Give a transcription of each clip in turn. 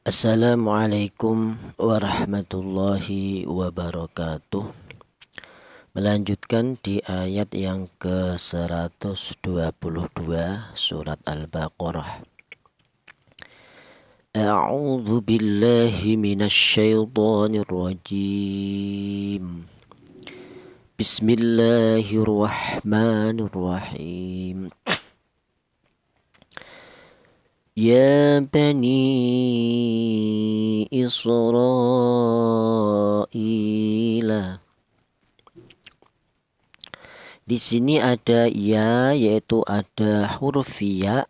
Assalamualaikum warahmatullahi wabarakatuh. Melanjutkan di ayat yang ke-122 surat Al-Baqarah. A'udzu billahi minasyaitonir rajim. Bismillahirrahmanirrahim. Ya Bani Israel. Di sini ada ya, yaitu ada huruf ya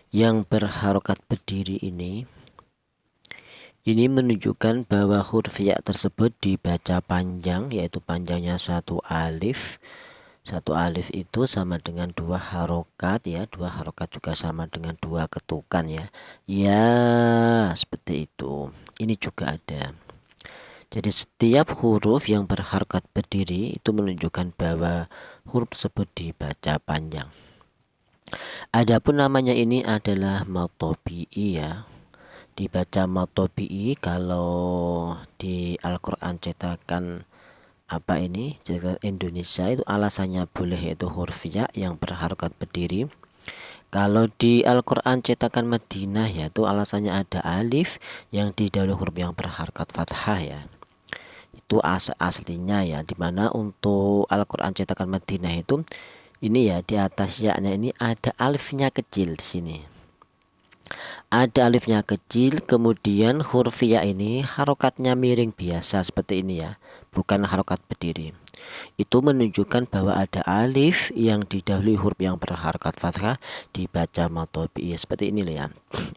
yang berharokat berdiri ini. Ini menunjukkan bahwa huruf ya tersebut dibaca panjang, yaitu panjangnya satu alif. Satu alif itu sama dengan dua harokat ya, dua harokat juga sama dengan dua ketukan ya. Ya, seperti itu. Ini juga ada. Jadi setiap huruf yang berharokat berdiri itu menunjukkan bahwa huruf tersebut dibaca panjang. Adapun namanya ini adalah matobi'i ya. Dibaca matobi'i kalau di Al-Quran cetakan cetakan Indonesia itu alasannya boleh, yaitu huruf ya yang berharokat berdiri. Kalau di Al-Quran cetakan Madinah yaitu alasannya ada alif yang didahului huruf yang berharokat fathah ya. Itu aslinya ya, dimana untuk Al-Quran cetakan Madinah itu ini ya, di atas ya-nya ini ada alifnya kecil di sini. Ada alifnya kecil, kemudian huruf ya ini harokatnya miring biasa seperti ini ya, bukan harokat berdiri. Itu menunjukkan bahwa ada alif yang didahului huruf yang berharokat fathah dibaca matobi seperti ini ya.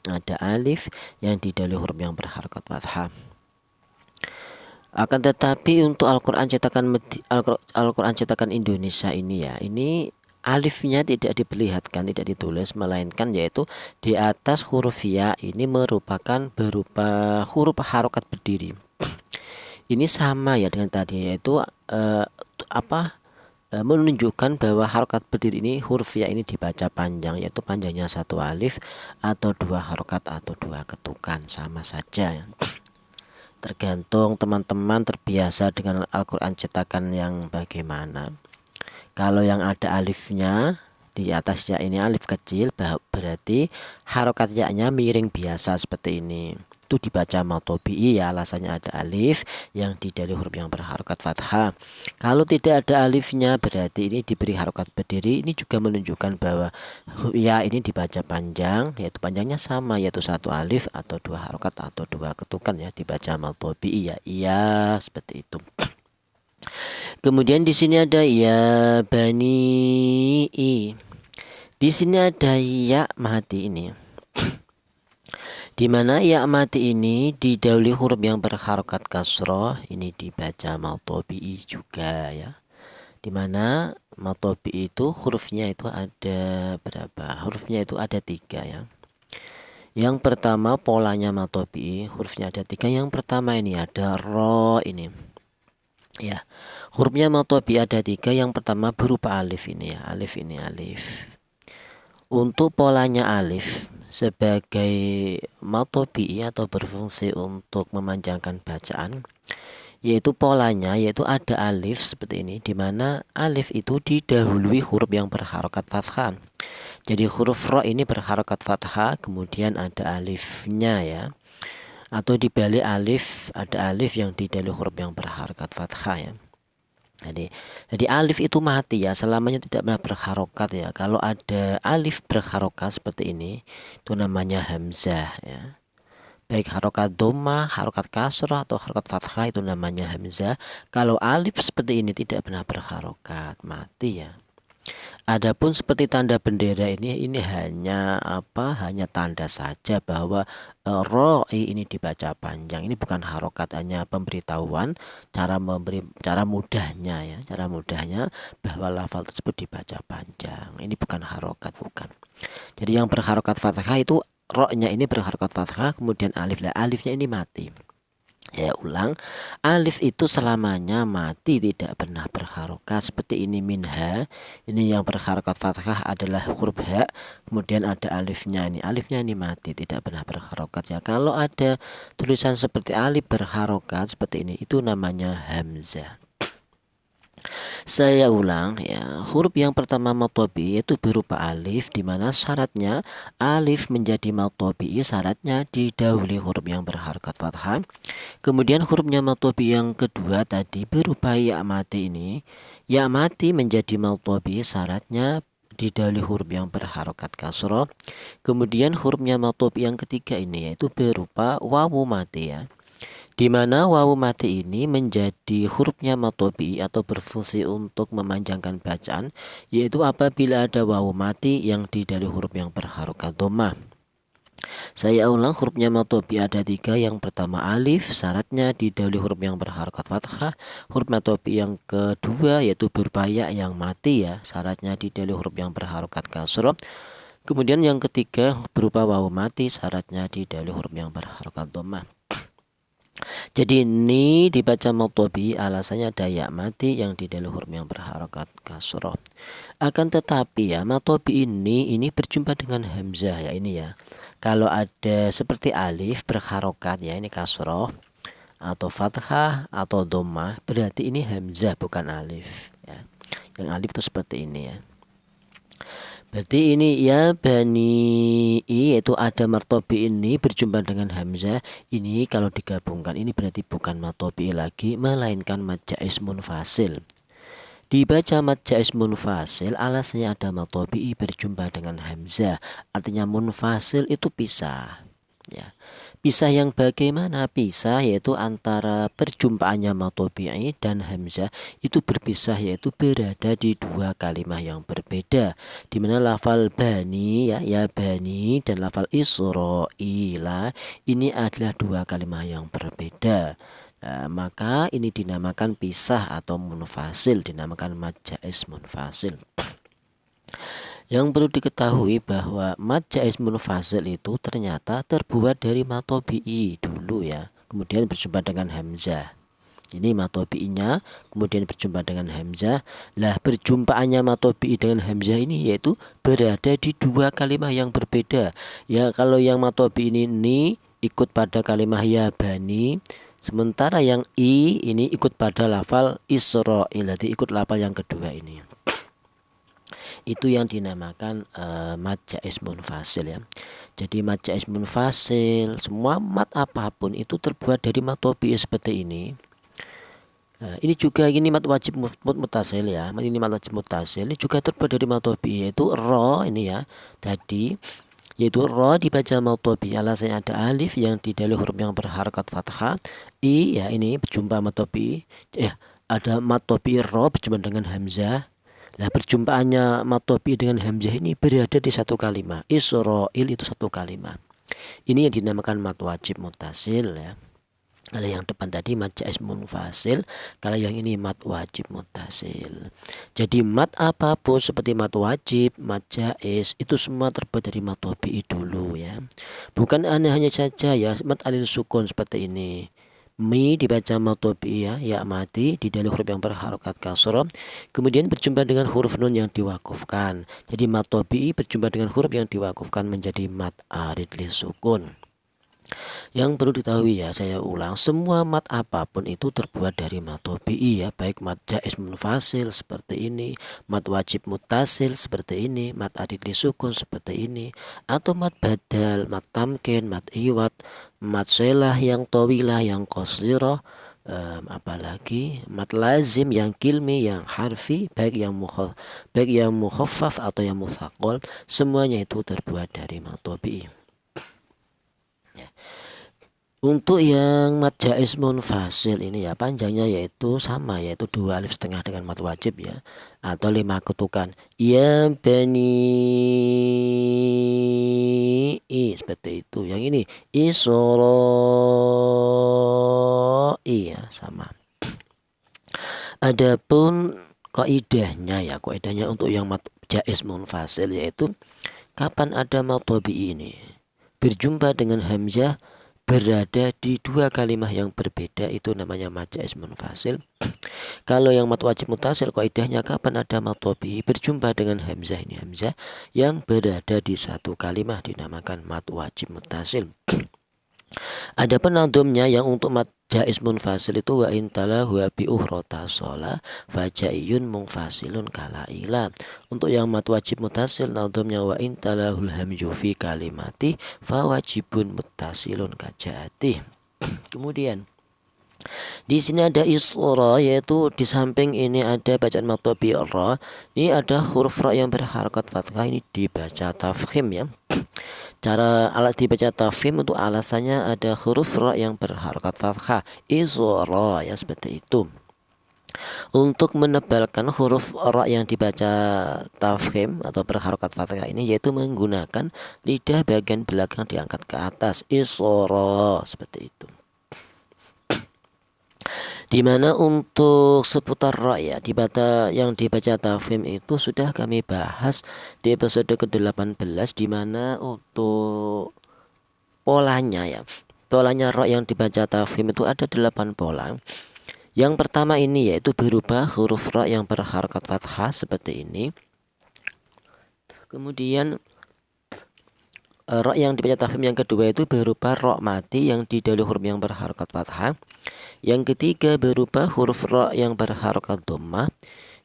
Ada alif yang didahului huruf yang berharokat fathah. Akan tetapi untuk Al-Quran cetakan Indonesia ini ya, ini alifnya tidak diperlihatkan, tidak ditulis, melainkan yaitu di atas huruf ya ini merupakan berupa huruf harokat berdiri. Ini sama ya dengan tadi, yaitu menunjukkan bahwa harokat berdiri ini huruf ya ini dibaca panjang, yaitu panjangnya satu alif atau dua harokat atau dua ketukan, sama saja ya. Tergantung teman-teman terbiasa dengan Al-Quran cetakan yang bagaimana. Kalau yang ada alifnya di atas ya ini alif kecil, berarti harokat ya-nya miring biasa seperti ini. Itu dibaca matobi'i ya, alasannya ada alif yang didahului huruf yang berharokat fathah. Kalau tidak ada alifnya berarti ini diberi harokat berdiri. Ini juga menunjukkan bahwa ya ini dibaca panjang, yaitu panjangnya sama, yaitu satu alif atau dua harokat atau dua ketukan ya, dibaca matobi'i ya. Iya, seperti itu. Kemudian di sini ada ya bani i. Di sini ada ya mati ini. Di mana ya mati ini didahului huruf yang berharokat kasroh, ini dibaca matobi'i juga ya. Di mana matobi'i itu hurufnya itu ada berapa? Hurufnya itu ada 3 ya. Yang pertama polanya matobi'i hurufnya ada 3. Yang pertama ini ada ro ini. Ya, hurufnya matobi ada 3. Yang pertama berupa alif ini ya, alif ini alif. Untuk polanya alif sebagai matobi atau berfungsi untuk memanjangkan bacaan, yaitu polanya yaitu ada alif seperti ini, dimana alif itu didahului huruf yang berharokat fathah. Jadi huruf ro ini berharokat fathah, kemudian ada alifnya ya. Atau dibalik alif, ada alif yang didahului huruf yang berharokat fathah ya. Jadi alif itu mati ya, selamanya tidak pernah berharokat ya. Kalau ada alif berharokat seperti ini, itu namanya hamzah ya. Baik harokat dhamma, harokat kasrah atau harokat fathah itu namanya hamzah. Kalau alif seperti ini tidak pernah berharokat, mati ya. Adapun seperti tanda bendera ini hanya hanya tanda saja bahwa roi ini dibaca panjang. Ini bukan harokat, hanya pemberitahuan cara mudahnya ya, cara mudahnya bahwa lafal tersebut dibaca panjang. Ini bukan harokat, bukan. Jadi yang berharokat fathah itu ro-nya ini berharokat fathah, kemudian alif, alifnya ini mati. Saya ulang, alif itu selamanya mati, tidak pernah berharokat. Seperti ini minha, ini yang berharokat fathah adalah huruf ha, kemudian ada alifnya, ini mati, tidak pernah berharokat ya. Kalau ada tulisan seperti alif berharokat seperti ini, itu namanya hamzah. Saya ulang ya, huruf yang pertama mad tabi'i itu berupa alif, di mana syaratnya alif menjadi mad tabi'i, syaratnya didahului huruf yang berharokat fathah. Kemudian hurufnya mad tabi'i yang kedua tadi berupa ya mati, ini ya mati menjadi mad tabi'i, syaratnya didahului huruf yang berharokat kasroh. Kemudian hurufnya mad tabi'i yang ketiga ini yaitu berupa wawu mati ya, di mana wawu mati ini menjadi hurufnya mad tabi'i atau berfungsi untuk memanjangkan bacaan, yaitu apabila ada wawu mati yang didahului huruf yang berharokat dhammah. Saya ulang, hurufnya mad tabi'i ada 3. Yang pertama alif, syaratnya didahului huruf yang berharokat fathah. Huruf mad tabi'i yang kedua yaitu berupa ya yang mati ya, syaratnya didahului huruf yang berharokat kasroh. Kemudian yang ketiga berupa wawu mati, syaratnya didahului huruf yang berharokat dhammah. Jadi ini dibaca mad tabi'i, alasannya ada ya mati yang didahului huruf yang berharokat kasroh. Akan tetapi ya, mad tabi'i ini berjumpa dengan hamzah ya, ini ya. Kalau ada seperti alif berharokat ya, ini kasroh atau fathah atau dhammah, berarti ini hamzah bukan alif ya. Yang alif itu seperti ini ya. Berarti ini ya bani, yaitu ada mad tabi'i ini berjumpa dengan hamzah. Ini kalau digabungkan ini berarti bukan mad tabi'i lagi, melainkan mad jaiz munfasil. Dibaca mad jaiz munfasil, alasannya ada mad tabi'i berjumpa dengan hamzah, artinya munfasil itu pisah ya. Pisah yang bagaimana? Pisah yaitu antara perjumpaannya mad tabi'i dan hamzah itu berpisah, yaitu berada di dua kalimat yang berbeda, di mana lafal bani ya bani dan lafal Israila ini adalah dua kalimat yang berbeda. Maka ini dinamakan pisah atau munfasil, dinamakan mad jaiz munfasil. Yang perlu diketahui bahwa mad jaiz munfasil itu ternyata terbuat dari mad tabi'i dulu ya, kemudian berjumpa dengan hamzah. Ini mad tabi'inya kemudian berjumpa dengan hamzah. Lah perjumpaannya mad tabi'i dengan hamzah ini yaitu berada di dua kalimat yang berbeda. Ya kalau yang mad tabi'i ini ikut pada kalimat ya bani, sementara yang ini ikut pada lafal Israil, jadi ikut lafal yang kedua ini. Itu yang dinamakan mad jaiz munfasil ya. Jadi mad jaiz munfasil, semua mad apapun itu terbuat dari mad tabi'i seperti ini. Ini juga ini mad wajib muttasil ya. Ini mad wajib muttasil ini juga terbuat dari mad tabi'i, yaitu ro ini ya. Tadi yaitu ro dibaca mad tabi'i, alasannya ada alif yang didahului huruf yang berharokat fathah. Ya ini berjumpa mad tabi'i ya, ada mad tabi'i ro berjumpa dengan hamzah. Lah perjumpaannya mad tabi'i dengan hamzah ini berada di satu kalimat. Israil itu satu kalimat. Ini yang dinamakan mad wajib muttasil ya. Kalau yang depan tadi mad jaiz munfasil, kalau yang ini mad wajib muttasil. Jadi mad apapun seperti mad wajib, mad jaiz itu semua terbuat dari mad tabi'i dulu ya. Bukan hanya saja ya mad alil sukun seperti ini. Mi dibaca mad tabi'i ya mati didahului huruf yang berharokat kasroh, kemudian berjumpa dengan huruf nun yang diwakufkan. Jadi mad tabi'i berjumpa dengan huruf yang diwakufkan menjadi mad arid li sukun. Yang perlu diketahui ya, saya ulang, semua mad apapun itu terbuat dari mad tabi'i ya, baik mad jaiz munfasil seperti ini, mad wajib muttasil seperti ini, mad arid li sukun seperti ini, atau mad badal, mad tamkin, mad iwad, mad selah yang tawilah, yang qasirah, apalagi mad lazim yang kilmi, yang harfi, baik yang mukhaffaf atau yang mutsaqal, semuanya itu terbuat dari mad tabi'i. Untuk yang mad jaiz munfasil ini ya, panjangnya yaitu sama, yaitu 2 alif setengah dengan mad wajib ya, atau 5 ketukan. Ya bani seperti itu. Yang ini Israil ya sama. Adapun kaidahnya untuk yang mad jaiz munfasil yaitu kapan ada mad tabi'i ini berjumpa dengan hamzah berada di dua kalimah yang berbeda itu namanya mad jaiz munfasil. Kalau yang mad wajib mutasil kaidahnya kapan ada mad tabi'i berjumpa dengan hamzah, ini hamzah yang berada di satu kalimah dinamakan mad wajib mutasil. Ada penadumnya yang untuk mad jaiz munfasil itu wa intala huwa bi uhrota shola fajaiyun munfasilun kalaila. Untuk yang mad wajib mutasil nadumnya wa intala hul hamju fi kalimati fa wajibun mutasilun kajaati. Kemudian di sini ada isra, yaitu di samping ini ada bacaan mad tabi'i ra. Ini ada huruf ra yang berharakat fathah, ini dibaca tafkhim ya. Cara alat dibaca tafkhim untuk alasannya ada huruf ra yang berharakat fathah, isra ya, seperti itu. Untuk menebalkan huruf ra yang dibaca tafkhim atau berharakat fathah ini yaitu menggunakan lidah bagian belakang diangkat ke atas, isra, seperti itu. Dimana untuk seputar ra ya yang dibaca tafkhim itu sudah kami bahas di episode ke-18, dimana untuk polanya ya, polanya ra yang dibaca tafkhim itu ada 8 pola. Yang pertama ini yaitu berupa huruf ra yang berharakat fathah seperti ini. Kemudian ra yang dibaca tafkhim yang kedua itu berupa ra mati yang didahului huruf yang berharakat fathah. Yang ketiga berupa huruf ra yang berharakat dhammah.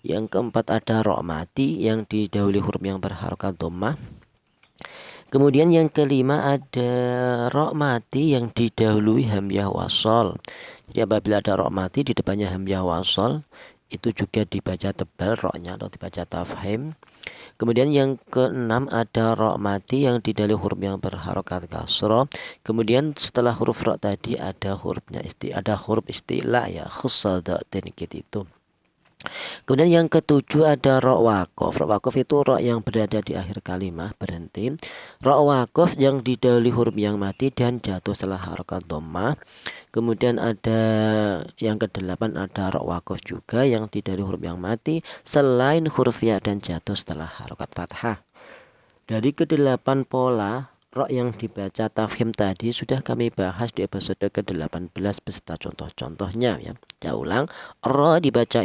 Yang keempat ada ra mati yang didahului huruf yang berharakat dhammah. Kemudian yang kelima ada ra mati yang didahului hamzah wasal. Jadi apabila ada ra mati di depannya hamzah wasal itu juga dibaca tebal ra-nya atau dibaca tafkhim. Kemudian yang keenam ada ra mati yang didahului huruf yang berharakat kasrah. Kemudian setelah huruf ra tadi ada huruf istilah ya, khussadatin itu. Kemudian yang ketujuh ada ra waqaf. Ra waqaf itu ra yang berada di akhir kalimah berhenti. Ra waqaf yang didahului huruf yang mati dan jatuh setelah harakat dhammah. Kemudian ada yang ke-8 ada ra waqaf juga yang didahului huruf yang mati selain huruf ya dan jatuh setelah harakat fathah. Dari ke-8 pola ra yang dibaca tafkhim tadi sudah kami bahas di episode ke-18 beserta contoh-contohnya ya. Saya ulang, ra dibaca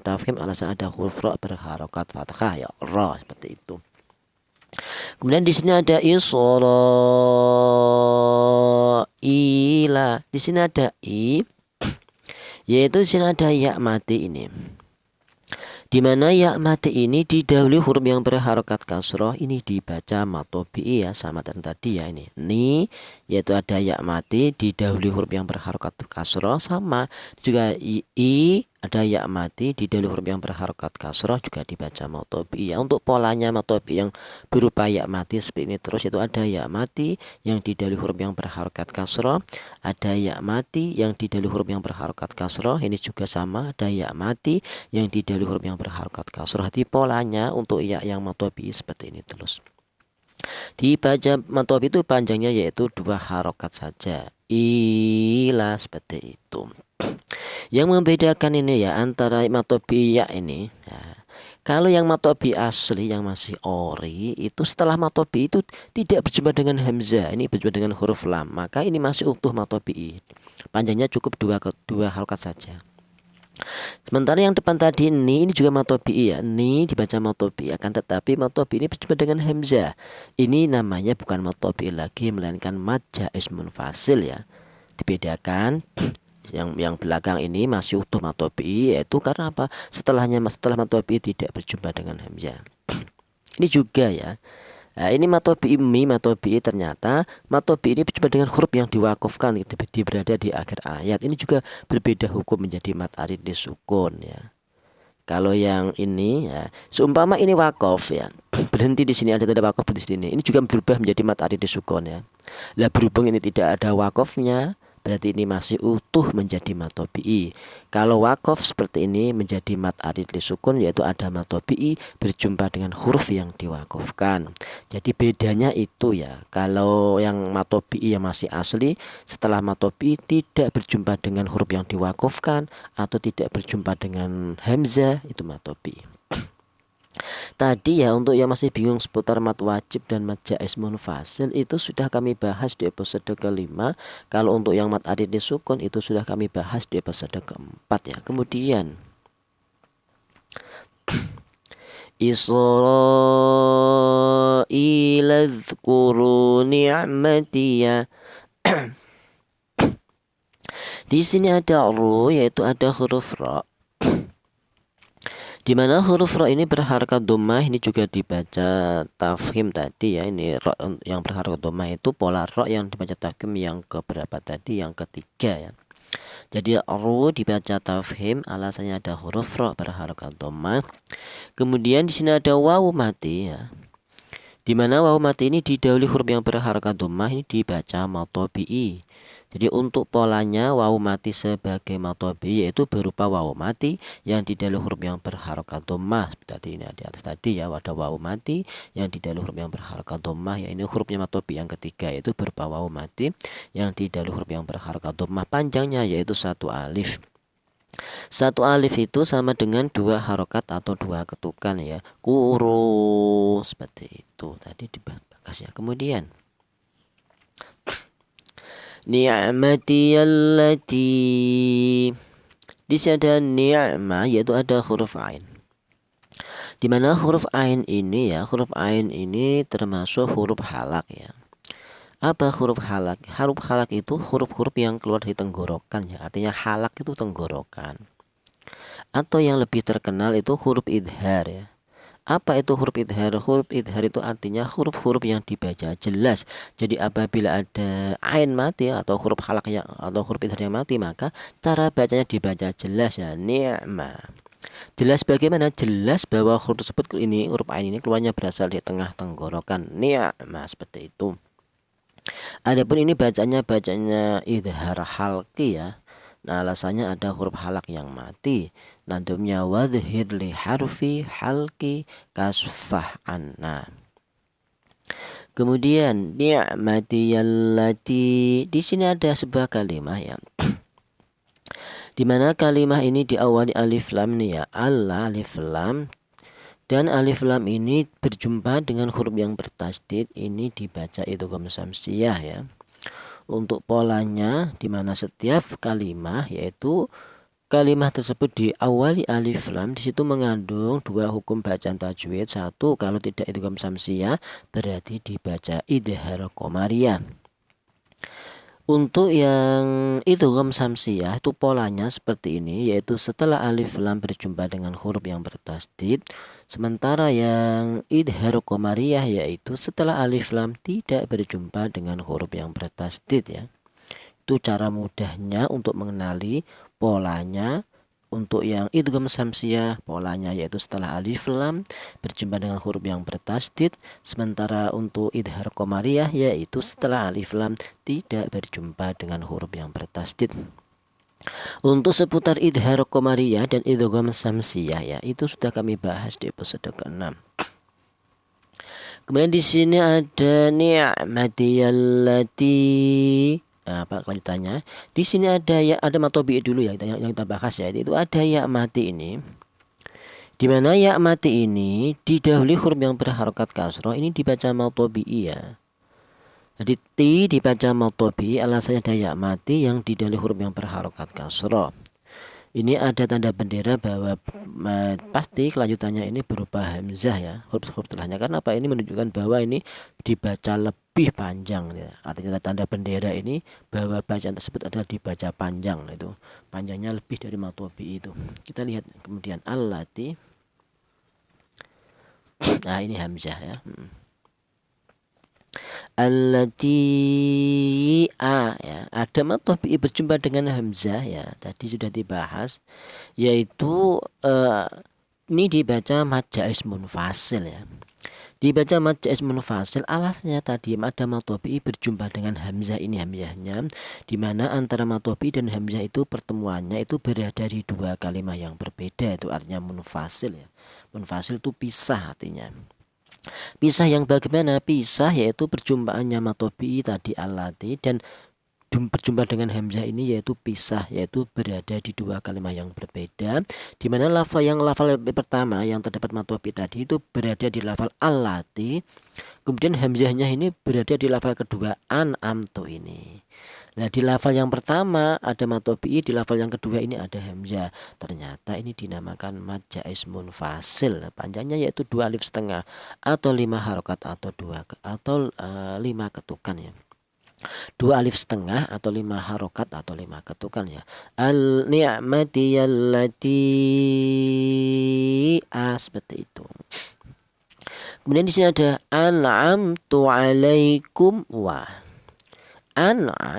tafkhim alasan ada huruf ra berharakat fathah ya, ra, seperti itu. Kemudian di sini ada ila. Di sini ada yaitu di sini ada ya mati ini. Di mana ya mati ini didahului huruf yang berharakat kasroh, ini dibaca mad tabi'i ya, sama dengan tadi ya ini. Ni yaitu ada ya mati didahului huruf yang berharakat kasroh, sama juga ada ya mati didahului huruf yang berharakat kasroh juga dibaca mad tabi'i ya. Untuk polanya mad tabi'i yang berupa ya mati seperti ini terus, yaitu ada ya mati yang didahului huruf yang berharakat kasroh, ada ya mati yang didahului huruf yang berharakat kasroh, ini juga sama, ada ya mati yang didahului huruf yang berharakat kasroh. Di polanya untuk ya yang mad tabi'i seperti ini terus. Dibaca mad tabi'i itu panjangnya yaitu 2 harokat saja, ila, seperti itu. Yang membedakan ini ya antara mad tabi'i ya ini ya, kalau yang mad tabi'i asli yang masih ori itu setelah mad tabi'i itu tidak berjumpa dengan hamzah, ini berjumpa dengan huruf lam, maka ini masih utuh mad tabi'i, panjangnya cukup 2 harokat saja. Sementara yang depan tadi ini juga mad tabi'i ya, ini dibaca mad tabi'i, akan tetapi mad tabi'i ini berjumpa dengan hamzah, ini namanya bukan mad tabi'i lagi melainkan mad jaiz munfasil ya. Dibedakan yang belakang ini masih utuh mad tabi'i, yaitu karena apa? Setelah mad tabi'i tidak berjumpa dengan hamzah. Ini juga ya. Nah, ini mad tabi'i ternyata mad tabi'i ini berjumpa dengan huruf yang diwakafkan gitu, berada di akhir ayat. Ini juga berbeda hukum menjadi mad arid disukun ya. Kalau yang ini ya, seumpama ini wakaf ya, berhenti di sini, ada tanda wakaf di sini, ini juga berubah menjadi mad arid disukun ya. Lah berhubung ini tidak ada wakafnya, berarti ini masih utuh menjadi mad tabi'i. Kalau wakaf seperti ini menjadi mad arid disukun, yaitu ada mad tabi'i berjumpa dengan huruf yang diwakafkan. Jadi bedanya itu ya, kalau yang mad tabi'i yang masih asli setelah mad tabi'i tidak berjumpa dengan huruf yang diwakafkan atau tidak berjumpa dengan hamzah, itu mad tabi'i. Tadi ya untuk yang masih bingung seputar mat wajib dan mat jaiz munfasil itu sudah kami bahas di episode kelima. Kalau untuk yang mat adid sukun itu sudah kami bahas di episode keempat ya. Kemudian Isra'ila dzkuru ni'matiya. Di sini ada ru, yaitu ada huruf ra. Di mana huruf ra ini berharakat dhammah, ini juga dibaca tafkhim tadi ya. Ini ra yang berharakat dhammah itu pola ra yang dibaca tafkhim yang keberapa tadi, yang ketiga ya. Jadi ru dibaca tafkhim, alasannya ada huruf ra berharakat dhammah. Kemudian di sini ada wawu mati ya. Di mana wawu mati ini didahului huruf yang berharakat dhammah, ini dibaca matobi'i. Jadi untuk polanya wawu mati sebagai matobi yaitu berupa wawu mati yang didahului huruf yang berharakat dhammah. Seperti tadi ini di atas tadi ya, ada wawu mati yang didahului huruf yang berharakat dhammah, ya ini hurufnya matobi yang ketiga yaitu berupa wawu mati yang didahului huruf yang berharakat dhammah, panjangnya yaitu 1 alif. 1 alif itu sama dengan 2 harokat atau 2 ketukan ya. Kuru seperti itu tadi dibahas ya. Kemudian ni'mati allati, di sini ada ni'mah yaitu ada huruf ain. Di mana huruf ain ini ya, huruf ain ini termasuk huruf halak ya. Apa huruf halak? Huruf halak itu huruf-huruf yang keluar dari tenggorokan ya. Artinya halak itu tenggorokan. Atau yang lebih terkenal itu huruf idhar ya. Apa itu huruf idhar? Huruf idhar itu artinya huruf-huruf yang dibaca jelas. Jadi apabila ada ain mati atau huruf halak yang atau huruf idhar yang mati, maka cara bacanya dibaca jelas ya. Ni'mah. Jelas bagaimana? Jelas bahwa huruf tersebut ini, huruf ain ini keluarnya berasal di tengah tenggorokan. Ni'mah seperti itu. Adapun ini bacanya idhar halqi ya. Nah, alasannya ada huruf halak yang mati. Nadumnya wadhir li harfi halqi kasfah anna. Kemudian ni'mati allati, di sini ada sebuah kalimat ya. Di mana kalimat ini diawali alif lam nih ya. Allah alif lam, dan alif lam ini berjumpa dengan huruf yang bertasdid, ini dibaca idgham samsiyah ya. Untuk polanya di mana setiap kalimat yaitu kalimat tersebut diawali alif lam, di situ mengandung 2 hukum bacaan tajwid. 1, kalau tidak idgham samsiyah berarti dibaca idhar qamariyah. Untuk yang idgham samsiyah itu polanya seperti ini, yaitu setelah alif lam berjumpa dengan huruf yang bertasdid. Sementara yang idhar qamariyah yaitu setelah alif lam tidak berjumpa dengan huruf yang bertasdid ya. Itu cara mudahnya untuk mengenali polanya. Untuk yang idgham samsiyah polanya yaitu setelah alif lam berjumpa dengan huruf yang bertasdid. Sementara untuk idhar qamariyah yaitu setelah alif lam tidak berjumpa dengan huruf yang bertasdid. Untuk seputar idhar qamariyah dan idgham samsiyah ya, itu sudah kami bahas di episode ke-6. Kemudian di sini ada ni'mati allati. Apa kelanjutannya? Di sini ada ya, ada matobi dulu ya yang kita bahas ya. Itu ada ya mati ini. Di mana ya mati ini didahului huruf yang berharokat kasroh, ini dibaca matobi ya. Jadi ti dibaca matobi, alasannya ada ya mati yang didahului huruf yang berharokat kasroh. Ini ada tanda bendera bahwa pasti kelanjutannya ini berupa hamzah ya, huruf-huruf setelahnya. Karena apa? Ini menunjukkan bahwa ini dibaca lebih panjang ya. Artinya tanda bendera ini bahwa bacaan tersebut adalah dibaca panjang, itu panjangnya lebih dari matobi itu. Kita lihat kemudian allati. Nah, ini hamzah ya. Allati ya, ada matobi berjumpa dengan hamzah ya, tadi sudah dibahas, yaitu ini dibaca mad jaiz munfasil ya. Dibaca mad jaiz munfasil, alasnya tadi ada matobi berjumpa dengan hamzah, ini hamzahnya, dimana antara matobi dan hamzah itu pertemuannya itu berada di 2 kalimat yang berbeda, itu artinya munfasil ya. Munfasil itu pisah artinya. Pisah yang bagaimana? Pisah yaitu perjumpaannya matobi tadi allati dan berjumpa dengan hamzah ini yaitu pisah, yaitu berada di dua kalimat yang berbeda, di mana lafal pertama yang terdapat mad wafi tadi itu berada di lafal allati, kemudian hamzahnya ini berada di lafal kedua an'amtu ini. Nah, di lafal yang pertama ada mad wafi, di lafal yang kedua ini ada hamzah. Ternyata ini dinamakan mad jaiz munfasil. Panjangnya yaitu 2 alif setengah atau 5 harokat atau 5 ketukan ya. 2 alif setengah atau 5 harokat atau 5 ketukan ya. Al ni'mati allati seperti itu. Kemudian di sini ada an'amtu alaikum wa.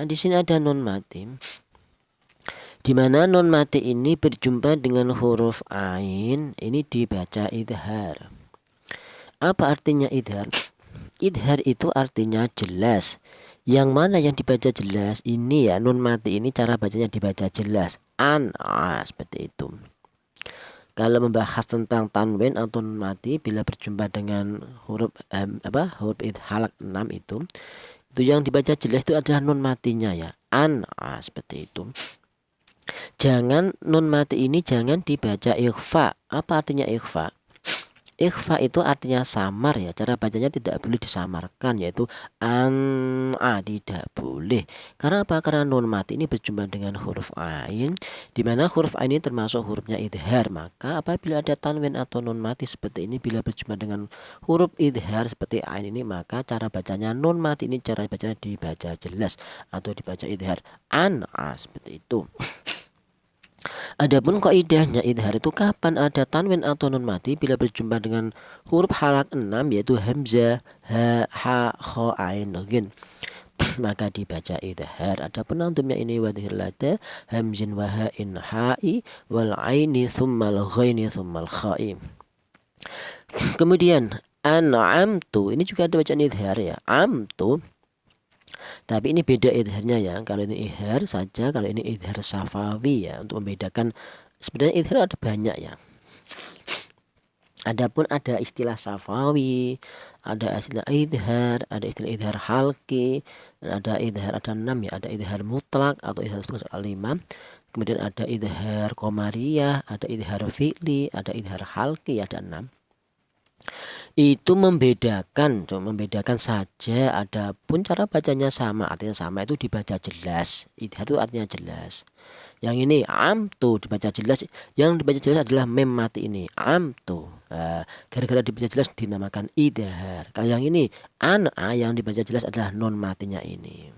Di sini ada nun mati, di mana nun mati ini berjumpa dengan huruf ain, ini dibaca idhar. Apa artinya idhar? Idhar itu artinya jelas. Yang mana yang dibaca jelas? Ini ya, nun mati ini cara bacanya dibaca jelas. Seperti itu. Kalau membahas tentang tanwin atau nun mati bila berjumpa dengan huruf huruf halak 6 itu yang dibaca jelas itu adalah nun matinya ya, seperti itu. Jangan nun mati ini jangan dibaca ikhfa. Apa artinya ikhfa? Ikhfa itu artinya samar ya, cara bacanya tidak boleh disamarkan, yaitu tidak boleh. Karena apa? Karena nun mati ini berjumpa dengan huruf ain, di mana huruf ain ini termasuk hurufnya idhar. Maka apabila ada tanwin atau nun mati seperti ini bila berjumpa dengan huruf idhar seperti ain ini, maka cara bacanya nun mati ini cara bacanya dibaca jelas atau dibaca idhar. Seperti itu. Adapun kaidahnya idhar itu kapan ada tanwin atau nun mati bila berjumpa dengan huruf halak 6 yaitu hamzah, ha, kha, ain, ghin. Maka dibaca idhar. Adapun antumnya ini wadhir lada hamzin wa ha'in ha'i wal aini thummal ghaini thummal kha'i. Kemudian an'amtu ini juga ada bacaan idhar ya, amtu. Tapi ini beda idharnya ya. Kalau ini idhar saja, kalau ini idhar safawi ya. Untuk membedakan, sebenarnya idhar ada banyak ya. Adapun ada istilah safawi, ada istilah idhar, ada istilah idhar halki, ada idhar ada 6 ya. Ada idhar mutlak atau idhar al-5. Kemudian ada idhar qamariyah, ada idhar fi'li, ada idhar halki, ada 6. Itu membedakan saja. Adapun cara bacanya sama, artinya sama, itu dibaca jelas. Idhar itu artinya jelas. Yang ini amtu dibaca jelas, yang dibaca jelas adalah mem mati ini amtu. Gara-gara dibaca jelas dinamakan idhar. Kalau yang ini yang dibaca jelas adalah non matinya ini.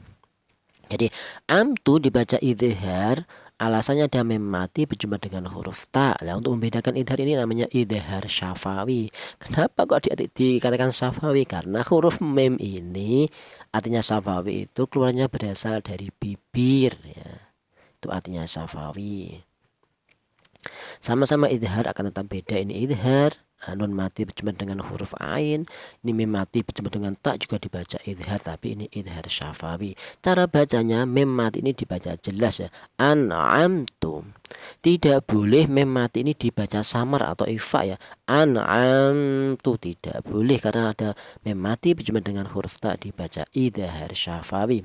Jadi amtu dibaca idhar, alasannya ada mem mati berjumpa dengan huruf ta. Nah, untuk membedakan idhar ini namanya idhar syafawi. Kenapa kok dikatakan syafawi? Karena huruf mem ini artinya syafawi itu keluarnya berasal dari bibir ya. Itu artinya syafawi. Sama-sama idhar akan tetap beda. Ini idhar nun mati berjumpa dengan huruf ain, ini mem mati berjumpa dengan ta juga dibaca idhar, tapi ini idhar syafawi. Cara bacanya mem mati ini dibaca jelas ya, an'amtu. Tidak boleh mem mati ini dibaca samar atau ikhfa ya, an'amtu tidak boleh karena ada mem mati berjumpa dengan huruf ta dibaca idhar syafawi.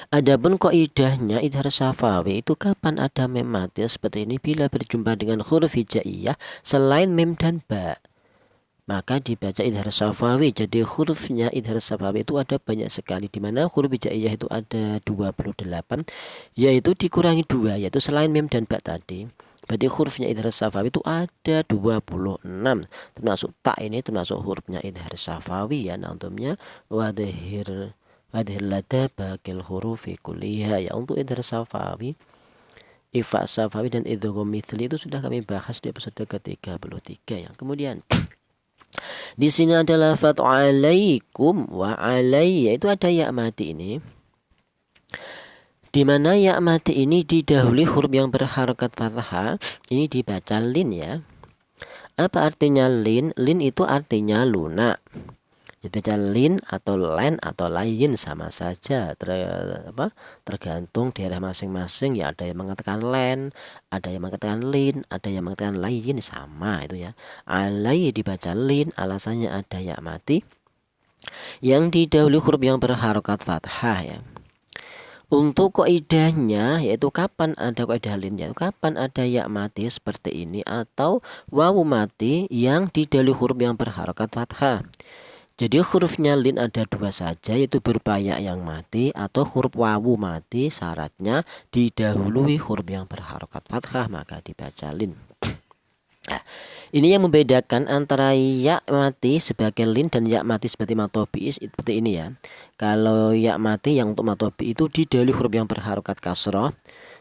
Adapun kaidahnya idhar syafawi itu kapan ada mem mati seperti ini bila berjumpa dengan huruf hijaiyah selain mem dan ba, maka dibaca idhar syafawi. Jadi hurufnya idhar syafawi itu ada banyak sekali, di mana huruf hijaiyah itu ada 28, yaitu dikurangi 2, yaitu selain mem dan ba tadi. Berarti hurufnya idhar syafawi itu ada 26, termasuk ta ini termasuk hurufnya idhar syafawi ya. Nantumnya wadhir lada bakil hurufi kuliah ya. Untuk idhar syafawi, ifa syafawi dan idgham mithli itu sudah kami bahas di episode ke-33 ya. Kemudian di sini ada lafaz alaikum wa alayya, itu ada ya mati ini, di mana ya mati ini didahului huruf yang berharakat fathah, ini dibaca lin ya. Apa artinya lin? Lin itu artinya lunak. Dibaca lin atau len atau lain sama saja, tergantung daerah masing-masing ya. Ada yang mengatakan len, ada yang mengatakan lin, ada yang mengatakan lain, sama itu ya. Alai dibaca lin, alasannya ada ya mati yang didahului huruf yang berharokat fathah ya. Untuk kaidahnya yaitu kapan ada kaidah lin, yaitu kapan ada ya mati seperti ini atau wawu mati yang didahului huruf yang berharokat fathah. Jadi hurufnya lin ada dua saja, yaitu berupa ya yang mati atau huruf wawu mati, syaratnya didahului huruf yang berharokat fathah maka dibaca lin. Nah, ini yang membedakan antara ya mati sebagai lin dan ya mati seperti matobi seperti ini ya. Kalau ya mati yang untuk matobi itu didahului huruf yang berharokat kasroh,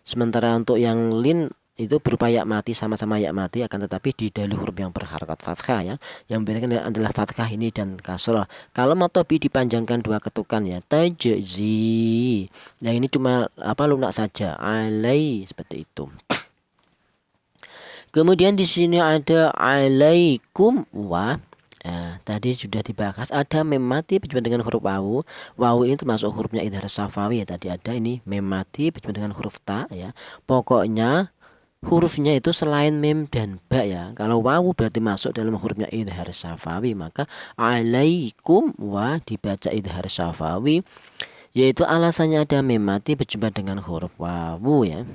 sementara untuk yang lin itu berupa ya mati sama-sama ya mati akan tetapi didahului huruf yang berharokat fathah ya. Yang membedakan adalah fathah ini dan kasroh. Kalau matobi dipanjangkan dua ketukan ya, tajzi. Nah ini cuma lunak saja, alai seperti itu. Kemudian di sini ada alaikum wa. Tadi sudah dibahas ada mem mati berjumpa dengan huruf wawu. Wawu ini termasuk hurufnya idhar safawi ya. Tadi ada ini mem mati berjumpa dengan huruf ta ya. Pokoknya hurufnya itu selain mem dan ba ya. Kalau wawu berarti masuk dalam hurufnya idhar safawi, maka alaikum wa dibaca idhar safawi, yaitu alasannya ada mem mati berjumpa dengan huruf wawu ya,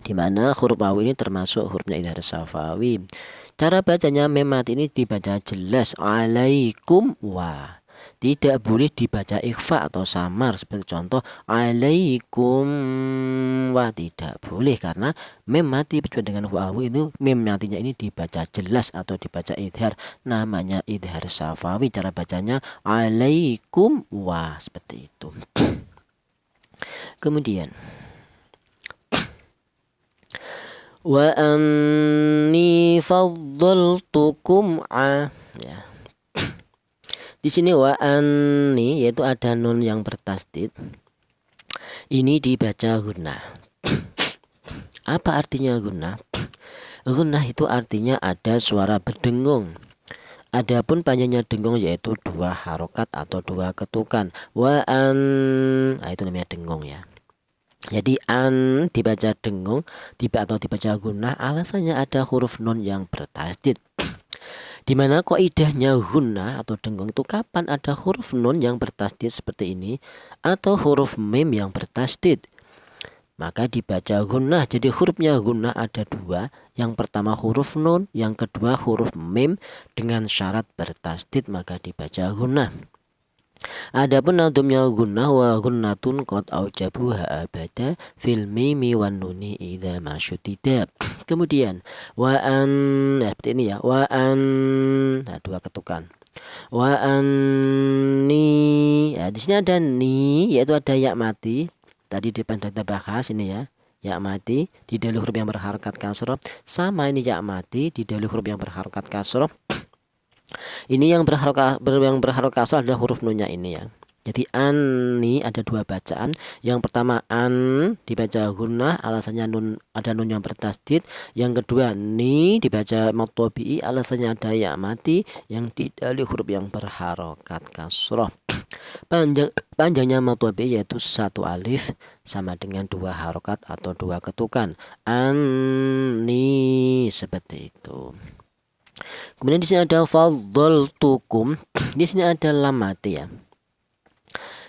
dimana huruf wawu ini termasuk hurufnya idhar safawi. Cara bacanya mem mati ini dibaca jelas alaikum wa, tidak boleh dibaca ikhfa atau samar seperti contoh alaikum wa, tidak boleh karena mem mati berjumpa dengan wawu itu mem matinya ini dibaca jelas atau dibaca idhar, namanya idhar safawi. Cara bacanya alaikum wa seperti itu. Kemudian wa anni faddaltukum ya. Di sini wa anni yaitu ada nun yang bertasdid. Ini dibaca gunnah. Apa artinya gunnah? Gunnah itu artinya ada suara berdengung. Adapun panjangnya dengung yaitu dua harokat atau dua ketukan. Wa an, itu namanya dengung ya. Jadi an dibaca dengung atau dibaca gunnah, alasannya ada huruf nun yang bertasdid. Dimana kaidahnya gunnah atau dengung itu kapan ada huruf nun yang bertasdid seperti ini atau huruf mim yang bertasdid, maka dibaca gunnah. Jadi hurufnya gunnah ada dua, yang pertama huruf nun, yang kedua huruf mim dengan syarat bertasdid, maka dibaca gunnah. Adapun nadumnya gunnah wa gunnatun qad aujabuha abada fil mimi wan nuni idza masyutida. Kemudian wa an, seperti ini ya, wa an, dua ketukan. Wa anni, di sini ada ni yaitu ada ya mati. Tadi di depan kita bahas ini ya, ya mati didahului huruf yang berharokat kasroh, sama ini ya mati didahului huruf yang berharokat kasroh. Ini yang berharokat kasroh adalah huruf nunnya ini ya. Jadi ani ada dua bacaan. Yang pertama an dibaca gunnah, alasannya nun, ada nun yang bertasdid. Yang kedua ni dibaca matobi'i, alasannya ada ya mati yang didahului huruf yang berharokat kasroh. Panjangnya matobi'i yaitu satu alif sama dengan dua harokat atau dua ketukan. Ani seperti itu. Kemudian di sini ada faddaltukum. Di sini ada lam mati ya.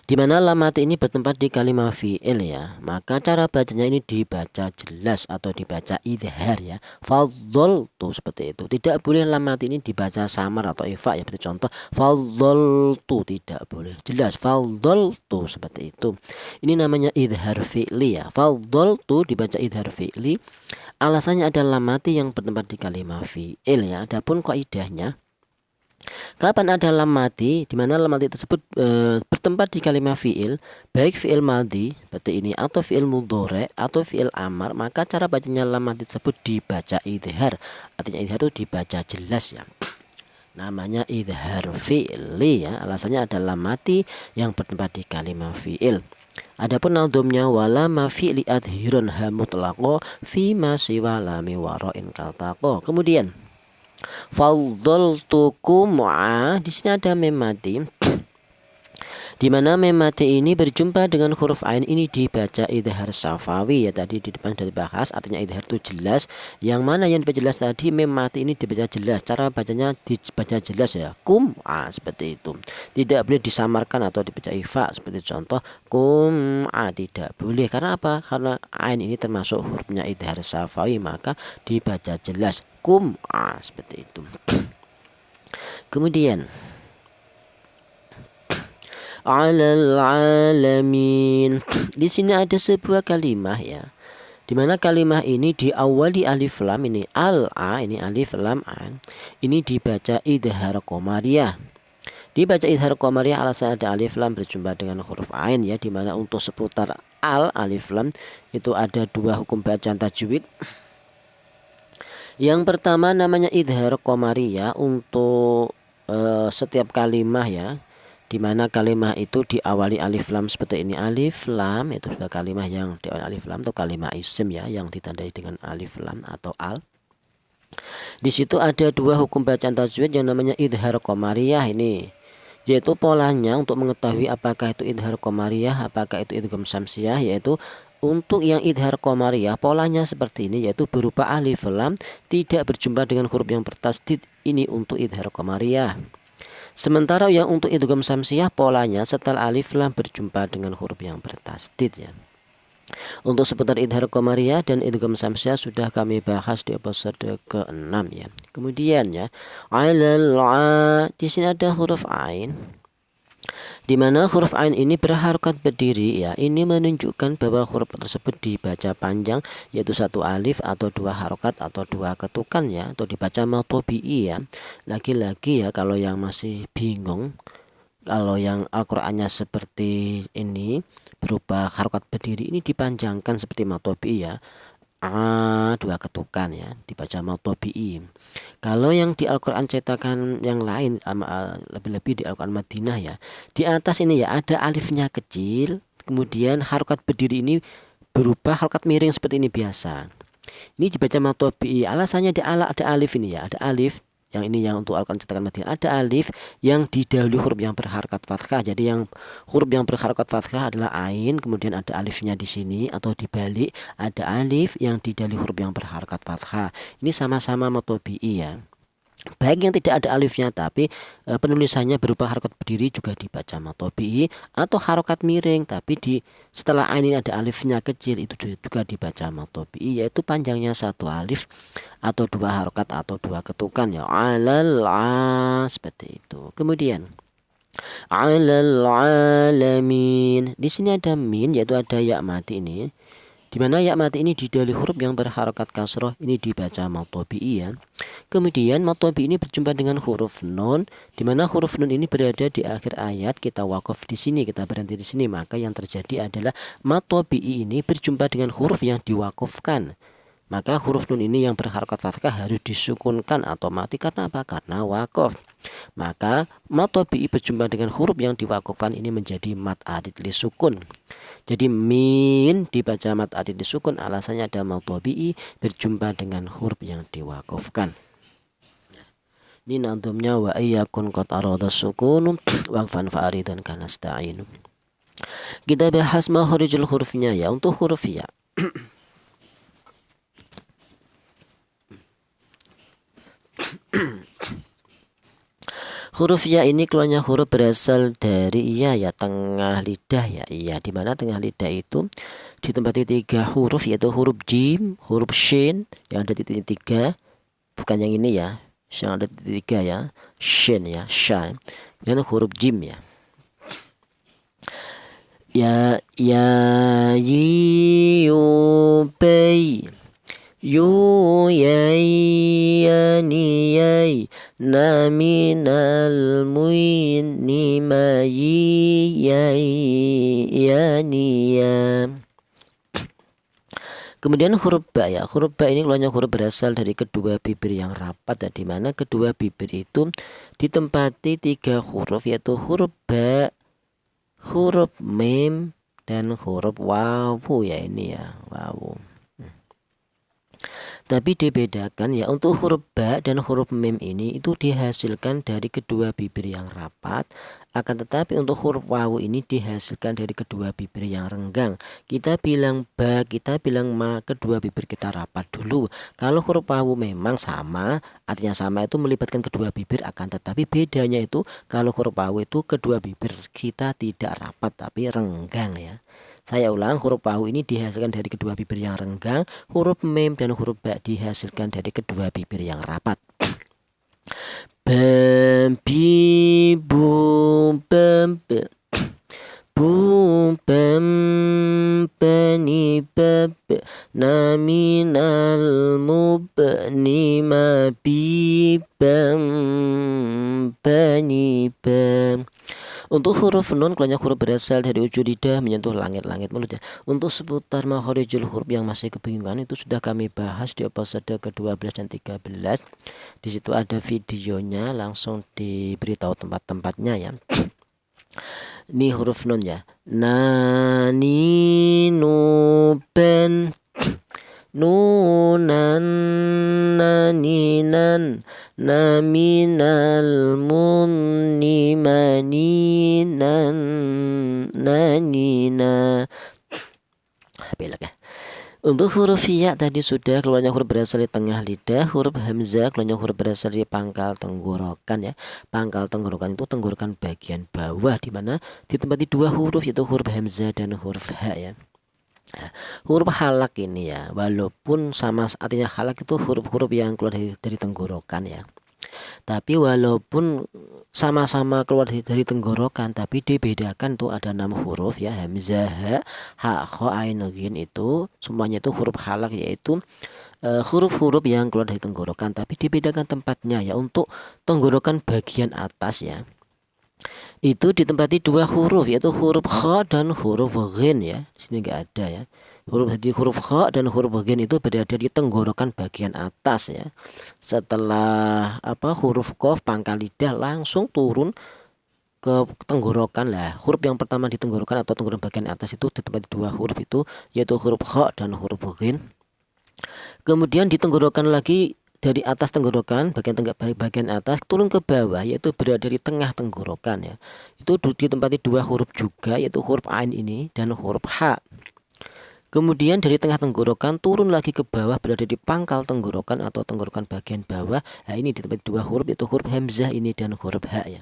Di mana lam mati ini bertempat di kalimat fi'il ya. Maka cara bacanya ini dibaca jelas atau dibaca idhar ya. Faddaltu seperti itu. Tidak boleh lam mati ini dibaca samar atau ifa ya. Seperti contoh faddaltu, tidak boleh. Jelas faddaltu seperti itu. Ini namanya idhar fi'li ya. Faddaltu dibaca idhar fi'li. Alasannya ada lam mati yang bertempat di kalimat fi'il ya. Adapun kaidahnya, kapan ada lam mati, di mana lam mati tersebut bertempat di kalimat fi'il, baik fi'il madhi seperti ini atau fi'il mudhari atau fi'il amar, maka cara bacanya lam mati tersebut dibaca idhar. Artinya idhar itu dibaca jelas ya. Namanya idhar fi'li ya. Alasannya ada lam mati yang bertempat di kalimat fi'il. Adapun nadhumnya wala ma fi'li adhirun ha mutlaqo fi ma siwa lami wara'in kaltaqo. Kemudian faddaltukum, di sini ada mem mati. Di mana mim mati ini berjumpa dengan huruf ain ini dibaca idhar syafawi ya, tadi di depan sudah dibahas artinya idhar itu jelas. Yang mana yang dibaca jelas tadi, mim mati ini dibaca jelas. Cara bacanya dibaca jelas ya, kum seperti itu. Tidak boleh disamarkan atau dibaca ifa seperti contoh kum tidak boleh. Karena apa? Karena ain ini termasuk hurufnya idhar syafawi, maka dibaca jelas kum seperti itu. Kemudian alal alamin. Di sini ada sebuah kalimah ya, dimana kalimah ini diawali alif lam, ini ini alif lam an, ini dibaca idhar qamariyah. Dibaca idhar qamariyah alasan ada alif lam berjumpa dengan huruf ain ya, dimana untuk seputar alif lam itu ada dua hukum bacaan tajwid. Yang pertama namanya idhar qamariyah untuk setiap kalimah ya, dimana kalimah itu diawali alif lam seperti ini. Alif lam itu sebuah kalimah yang diawali alif lam, atau kalimah isim ya, yang ditandai dengan alif lam atau al. Di situ ada dua hukum bacaan tajwid yang namanya idhar qamariyah ini, yaitu polanya untuk mengetahui apakah itu idhar qamariyah, apakah itu idgham syamsiyah. Yaitu untuk yang idhar qamariyah polanya seperti ini, yaitu berupa alif lam tidak berjumpa dengan huruf yang bertasdid, ini untuk idhar qamariyah. Sementara yang untuk idgham syamsiyah polanya setelah alif lam berjumpa dengan huruf yang bertasdid ya. Untuk seputar idhar qamariyah dan idgham syamsiyah sudah kami bahas di episode ke-6 ya. Kemudian ya, di sini ada huruf ain, di mana huruf ain ini berharokat berdiri ya. Ini menunjukkan bahwa huruf tersebut dibaca panjang, yaitu satu alif atau dua harokat atau dua ketukan ya, atau dibaca matobi'i ya. Lagi-lagi ya, kalau yang masih bingung, kalau yang Al-Qur'annya seperti ini berupa harokat berdiri, ini dipanjangkan seperti matobi'i ya, dua ketukan ya, dibaca matobi'i. Kalau yang di Al-Quran cetakan yang lain, lebih-lebih di Al-Quran Madinah ya, di atas ini ya ada alifnya kecil, kemudian harokat berdiri ini berupa harokat miring seperti ini biasa. Ini dibaca matobi'i. Alasannya ada alif ini ya, ada alif. Yang ini yang untuk Al-Quran cetakan Madinah, ada alif yang didahului huruf yang berharokat fathah. Jadi yang huruf yang berharokat fathah adalah ain, kemudian ada alifnya di sini, atau dibalik ada alif yang didahului huruf yang berharokat fathah. Ini sama-sama matobi'i ya. Baik yang tidak ada alifnya tapi penulisannya berupa harokat berdiri juga dibaca matobi'i, atau harokat miring tapi setelah ain ini ada alifnya kecil, itu juga dibaca matobi'i, yaitu panjangnya satu alif atau dua harokat atau dua ketukan ya, alal seperti itu. Kemudian alal alamin, di sini ada min, yaitu ada ya mati ini, di mana ya mati ini didahului huruf yang berharokat kasroh, ini dibaca matobi'i ya. Kemudian matobi'i ini berjumpa dengan huruf nun, di mana huruf nun ini berada di akhir ayat. Kita wakaf di sini, kita berhenti di sini, maka yang terjadi adalah matobi'i ini berjumpa dengan huruf yang diwakafkan. Maka huruf nun ini yang berharokat fathah harus disukunkan atau mati. Karena apa? Karena wakaf. Maka matobi'i berjumpa dengan huruf yang diwakafkan ini menjadi mat adid li sukun. Jadi min dibaca mat adid li sukun, alasannya ada matobi'i berjumpa dengan huruf yang diwakafkan. Ini nantumnya wa iyyakun qad arada sukunu waqfan fa'aridan kanasta'inu. Kita bahas makharijul hurufnya ya. Untuk huruf ya, huruf ya ini keluarnya huruf berasal dari ya tengah lidah ya. Iya, di mana tengah lidah itu ditempati tiga huruf, yaitu huruf jim, huruf shin yang ada titik tiga, bukan yang ini ya, yang ada titik tiga ya, shin ya, shan, dan huruf jim ya. Ya yi yu bei yu yai ya ni yai na minal muini ma yi yai ya ni ya. Kemudian huruf ba ya, huruf ba ini keluarnya huruf berasal dari kedua bibir yang rapat ya, di mana kedua bibir itu ditempati tiga huruf, yaitu huruf ba, huruf mim, dan huruf wawu ya, ini ya wawu. Tapi dibedakan ya, untuk huruf ba dan huruf mim ini itu dihasilkan dari kedua bibir yang rapat, akan tetapi untuk huruf wawu ini dihasilkan dari kedua bibir yang renggang. Kita bilang ba, kita bilang ma, kedua bibir kita rapat dulu. Kalau huruf wawu memang sama, artinya sama itu melibatkan kedua bibir, akan tetapi bedanya itu kalau huruf wawu itu kedua bibir kita tidak rapat tapi renggang ya. Saya ulang, huruf wawu ini dihasilkan dari kedua bibir yang renggang, huruf mim dan huruf ba dihasilkan dari kedua bibir yang rapat. Bam bi bu bam be bu bam bani bab naminal mubni ma bi bam bani bam. Untuk huruf nun keluarnya huruf berasal dari ujung lidah menyentuh langit-langit mulut ya. Untuk seputar makharijul huruf yang masih kebingungan itu sudah kami bahas di episode ke-12 dan 13. Di situ ada videonya, langsung diberitahu tempat-tempatnya ya. Ini huruf nun ya. Nani nuben nunan naninan naminal munni maninan nanina. Belok ya. Untuk huruf ya tadi sudah keluarnya huruf berasal di tengah lidah. Huruf hamzah keluarnya huruf berasal di pangkal tenggorokan ya. Pangkal tenggorokan itu tenggorokan bagian bawah, di mana ditempati dua huruf yaitu huruf hamzah dan huruf ha ya. Huruf halak ini ya, walaupun sama artinya halak itu huruf-huruf yang keluar dari tenggorokan ya, tapi walaupun sama-sama keluar dari tenggorokan, tapi dibedakan tuh ada 6 huruf ya, hamzah, ha, kho, ain, ghin, itu semuanya itu huruf halak, yaitu huruf-huruf yang keluar dari tenggorokan, tapi dibedakan tempatnya ya. Untuk tenggorokan bagian atas ya, itu ditempati dua huruf yaitu huruf kha dan huruf ghin ya. Di sini enggak ada ya. Huruf kha dan huruf ghin itu berada di tenggorokan bagian atas ya. Setelah huruf qaf pangkal lidah langsung turun ke tenggorokan lah. Huruf yang pertama di tenggorokan atau tenggorokan bagian atas itu ditempati dua huruf itu yaitu huruf kha dan huruf ghin. Kemudian di tenggorokan lagi, dari atas tenggorokan bagian atas turun ke bawah yaitu berada di tengah tenggorokan ya. Itu ditempati dua huruf juga yaitu huruf ain ini dan huruf ha. Kemudian dari tengah tenggorokan turun lagi ke bawah berada di pangkal tenggorokan atau tenggorokan bagian bawah. Nah, ini ditempati dua huruf yaitu huruf hamzah ini dan huruf ha ya.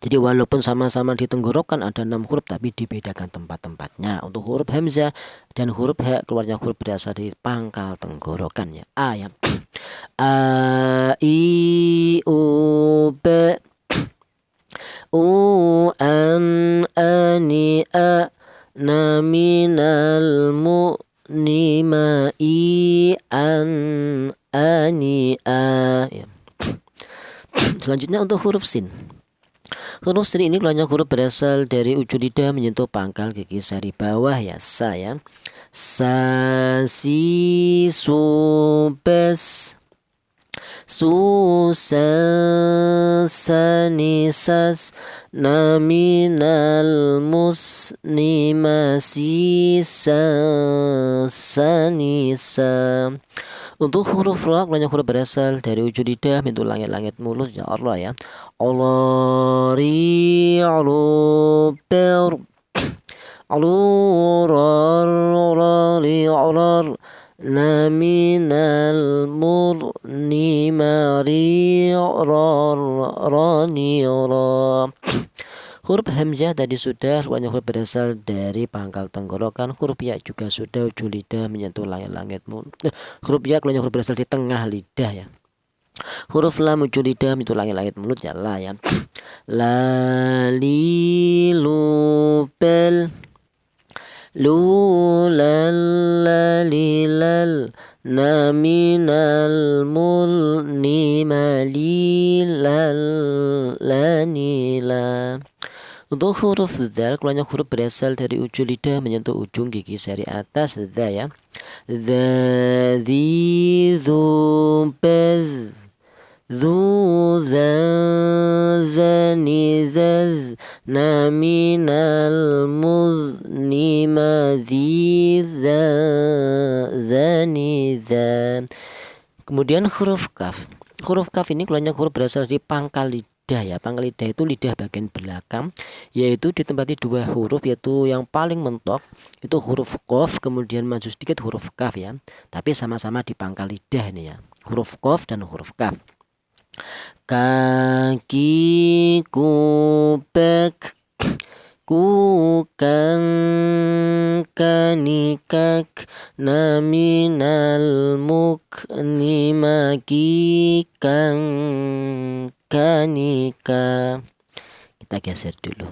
Jadi walaupun sama-sama di tenggorokan ada 6 huruf tapi dibedakan tempat-tempatnya. Untuk huruf hamzah dan huruf ha keluarnya huruf berasal dari pangkal tenggorokan ya. A ya. A I U B U an ani a naminal mu ni ma i an ani a ya. Selanjutnya untuk huruf sin. Huruf sin ini keluarnya huruf berasal dari ujung lidah menyentuh pangkal gigi sari bawah ya, sa ya. Sa si su bes su sa sa ni sas naminal mus ni ma si sa sa ni sa. Untuk huruf ra keluarnya huruf berasal dari ujung lidah menyentuh langit-langit mulut ya Allah ya. Allah ri alu per alurar rali alar naminal murni mari rar rani ra. Huruf hamzah tadi sudah keluarnya huruf berasal dari pangkal tenggorokan. Huruf ya juga sudah ujung lidah menyentuh langit-langit mulut. Huruf ya keluarnya huruf berasal di tengah lidah ya. Huruf lam ujung lidah menyentuh langit-langit mulut ya, la ya. La li lu bel lu lal la li lal naminal mul ni mali lal la ni la. Untuk huruf dzal keluarnya huruf berasal dari ujung lidah menyentuh ujung gigi sari atas dza ya. Dza dzi dzu bez dzu za zani zaz naminal muz ni ma dzi za zani za. Kemudian huruf kaf. Huruf kaf ini keluarnya huruf berasal dari pangkal lidah ya. Pangkal lidah itu lidah bagian belakang, yaitu ditempati dua huruf, yaitu yang paling mentok itu huruf qaf, kemudian maju sedikit huruf kaf ya. Tapi sama-sama di pangkal lidah nih ya. Huruf qaf dan huruf kaf. Kaki, kubek, kukang, kanikak, naminal muk, nimaki, kang, kanika. Kita geser dulu.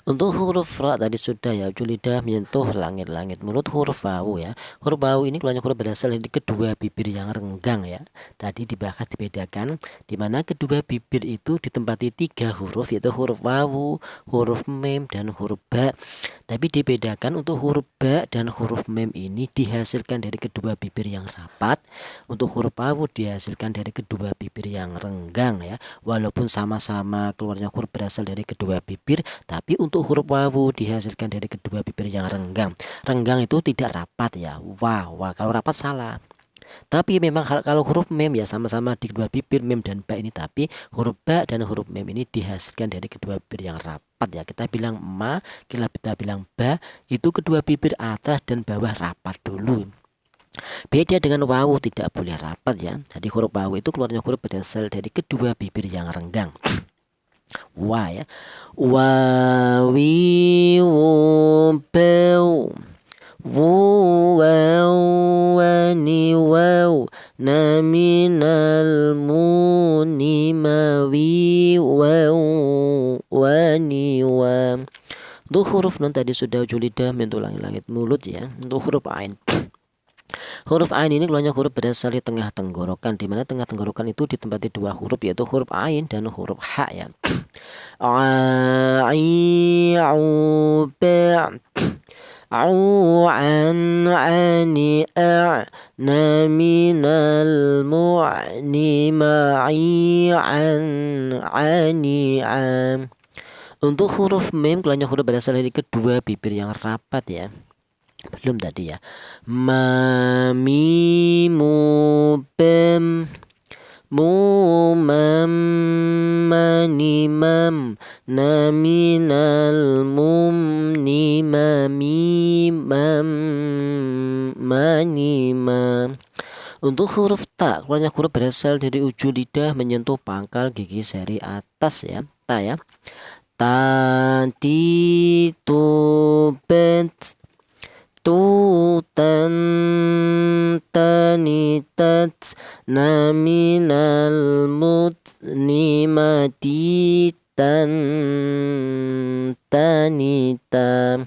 Untuk huruf ra tadi sudah ya, ujung lidah menyentuh langit-langit mulut. Huruf wawu ya, huruf wawu ini keluarnya huruf berasal dari kedua bibir yang renggang ya. Tadi dibahas dibedakan, dimana kedua bibir itu ditempati tiga huruf, yaitu huruf wawu, huruf mem, dan huruf ba. Tapi dibedakan untuk huruf ba dan huruf mem ini dihasilkan dari kedua bibir yang rapat. Untuk huruf wawu dihasilkan dari kedua bibir yang renggang ya. Walaupun sama-sama keluarnya huruf berasal dari kedua bibir, tapi untuk huruf wawu dihasilkan dari kedua bibir yang renggang. Renggang itu tidak rapat ya. Wah, kalau rapat salah. Tapi memang kalau huruf mem ya sama-sama di kedua bibir mem dan ba ini, tapi huruf ba dan huruf mem ini dihasilkan dari kedua bibir yang rapat ya. Kita bilang ma, kita bilang ba, itu kedua bibir atas dan bawah rapat dulu. Beda dengan wawu, tidak boleh rapat ya. Jadi huruf wawu itu keluarnya huruf berasal dari kedua bibir yang renggang. Wa ya. Wawi, wubau, wow, wani, wow, naminal muni, mawi, wow, wani, wa. Untuk huruf nun tadi sudah ujung lidah menyentuh langit-langit mulut ya. Untuk huruf ain. Huruf ain ini keluarnya huruf berasal di tengah tenggorokan, di mana tengah tenggorokan itu ditempati dua huruf, yaitu huruf ain dan huruf ha ya. Ai, au, ba, au, an, ani, a, na, minal, mu'ni, ma'i, an, ani, am. Untuk huruf mem keluarnya huruf berasal dari kedua bibir yang rapat ya. Belum tadi ya. Ma, mi, mu, bem, mu, mam, mani, mam, na, minal, mum, ni, mami, mam, mani, mam. Untuk huruf ta keluarnya huruf berasal dari ujung lidah menyentuh pangkal gigi seri atas ya. Ta ya. Ta, ti, tu, bet, tutan, tanitat, naminal mutni, matitan, tanita.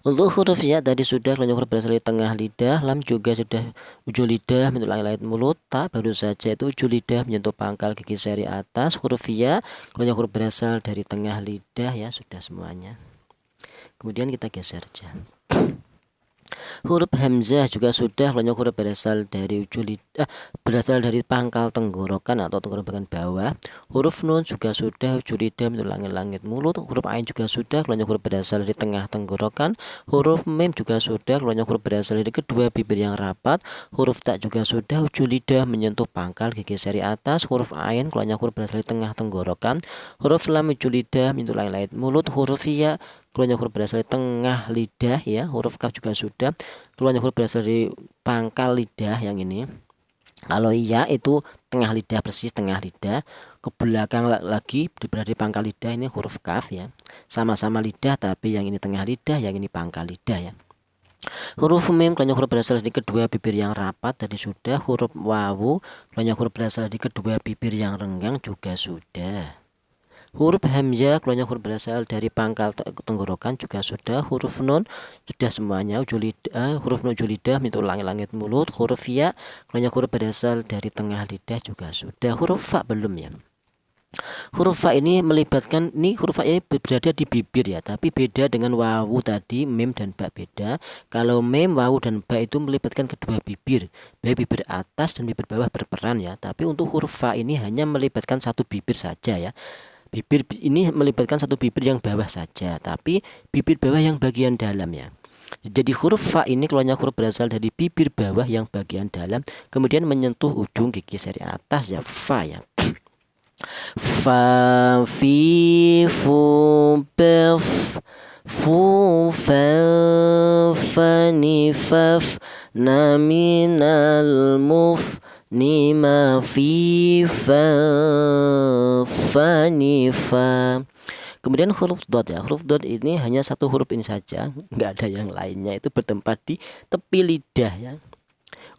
Untuk huruf ya tadi sudah keluarnya huruf berasal dari tengah lidah, lam juga sudah ujung lidah menyentuh langit mulut, ta baru saja itu ujung lidah menyentuh pangkal gigi seri atas. Huruf ya keluarnya huruf berasal dari tengah lidah ya, sudah semuanya. Kemudian kita geser aja. Huruf hamzah juga sudah keluarnya huruf berasal dari ujung lidah, berasal dari pangkal tenggorokan atau tenggorokan bawah. Huruf nun juga sudah ujung lidah menyentuh langit-langit mulut. Huruf ain juga sudah keluarnya huruf berasal dari tengah tenggorokan. Huruf mem juga sudah keluarnya huruf berasal dari kedua bibir yang rapat. Huruf ta juga sudah ujung lidah menyentuh pangkal gigi seri atas. Huruf ain keluarnya huruf berasal dari tengah tenggorokan. Huruf lam ujung lidah menyentuh langit-langit mulut. Huruf ya keluarnya huruf berasal dari tengah lidah ya. Huruf kaf juga sudah keluarnya huruf berasal dari pangkal lidah yang ini. Kalau iya itu tengah lidah, persis tengah lidah. Ke belakang lagi berada di pangkal lidah, ini huruf kaf ya. Sama-sama lidah tapi yang ini tengah lidah, yang ini pangkal lidah ya. Huruf mim keluarnya huruf berasal dari kedua bibir yang rapat tadi sudah. Huruf wawu keluarnya huruf berasal dari kedua bibir yang renggang juga sudah. Huruf hamzah keluarnya huruf berasal dari pangkal tenggorokan juga sudah. Huruf nun sudah semuanya ujung lidah, huruf nun ujung lidah menyentuh langit-langit mulut. Huruf ya keluarnya huruf berasal dari tengah lidah juga sudah. Huruf fa belum ya. Huruf fa ini melibatkan, ini huruf fa ini berada di bibir ya, tapi beda dengan wawu tadi, mem dan ba beda. Kalau mem, wawu dan ba itu melibatkan kedua bibir, baik bibir atas dan bibir bawah berperan ya. Tapi untuk huruf fa ini hanya melibatkan satu bibir saja ya. Bibir ini melibatkan satu bibir yang bawah saja, tapi bibir bawah yang bagian dalam ya. Jadi huruf fa ini keluarnya huruf berasal dari bibir bawah yang bagian dalam, kemudian menyentuh ujung gigi seri atas ya, fa ya. Fa fi fu bef fu fa fa ni faf na minal muf ni ma fi fa fa ni fa. Kemudian huruf dot ya, huruf dot ini hanya satu huruf ini saja, nggak ada yang lainnya, itu bertempat di tepi lidah ya.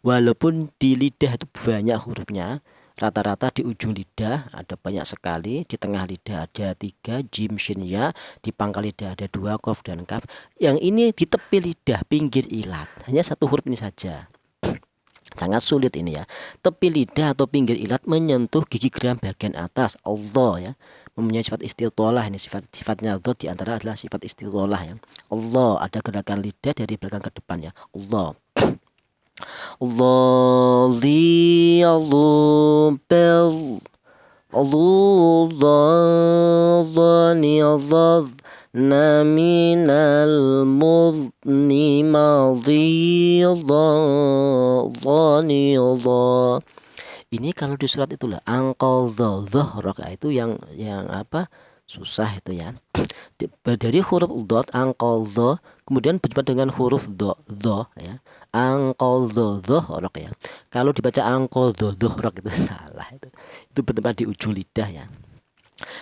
Walaupun di lidah itu banyak hurufnya, rata-rata di ujung lidah ada banyak sekali, di tengah lidah ada 3, jim, shin, ya, di pangkal lidah ada 2, kof dan kaf. Yang ini di tepi lidah, pinggir ilat, hanya satu huruf ini saja. Sangat sulit ini ya. Tepi lidah atau pinggir ilat menyentuh gigi geram bagian atas, Allah ya. Mempunyai sifat istitolah, ini sifatnya Allah di antara adalah sifat istitolah ya. Allah, ada gerakan lidah dari belakang ke depan ya. Allah. Allah li Allah bel Allah ni Allah na minal mudni madhi Allah ni Allah. Ini kalau di surat itulah angkal dhohrok itu yang apa susah itu ya. Dari huruf dot angkal dho kemudian berjumpa dengan huruf do ya, angkal dhohrok ya. Kalau dibaca angkal dhohrok itu salah, itu bertempat di ujung lidah ya.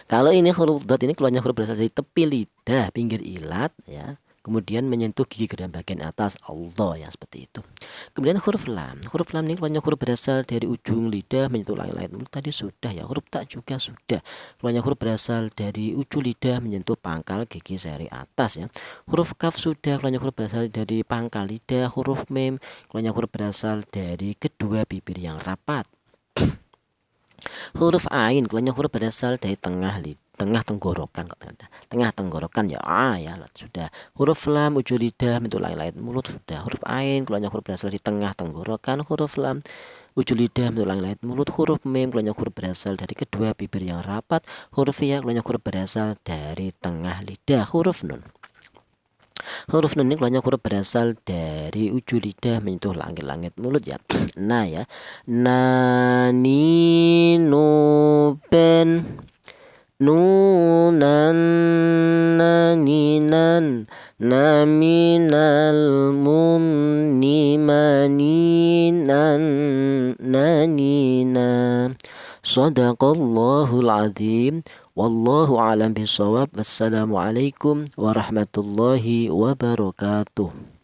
Kalau ini huruf dot ini keluarnya huruf berasal dari tepi lidah pinggir ilat ya, kemudian menyentuh gigi geram bagian atas, Allah ya, seperti itu. Kemudian huruf lam ini keluarnya huruf berasal dari ujung lidah menyentuh langit mulut, tadi sudah ya. Huruf tak juga sudah, keluarnya huruf berasal dari ujung lidah menyentuh pangkal gigi seri atas ya. Huruf kaf sudah, keluarnya huruf berasal dari pangkal lidah. Huruf mim keluarnya huruf berasal dari kedua bibir yang rapat. Huruf ain keluarnya huruf berasal dari tengah tenggorokan, tengah tenggorokan ya, ya sudah. Huruf lam ujung lidah menyentuh langit mulut, sudah. Huruf ain keluarnya huruf berasal dari tengah tenggorokan. Huruf lam ujung lidah menyentuh langit mulut. Huruf mim keluarnya huruf berasal dari kedua bibir yang rapat. Huruf ya keluarnya huruf berasal dari tengah lidah. Huruf nun ini keluarnya huruf berasal dari ujung lidah menyentuh langit mulut ya. Nah ya, nani nuben nunan naninan naminal munni maninan nanina. Shadaqallahul azim. Wallahu a'lam bishawab. Wassalamualaikum warahmatullahi wabarakatuh.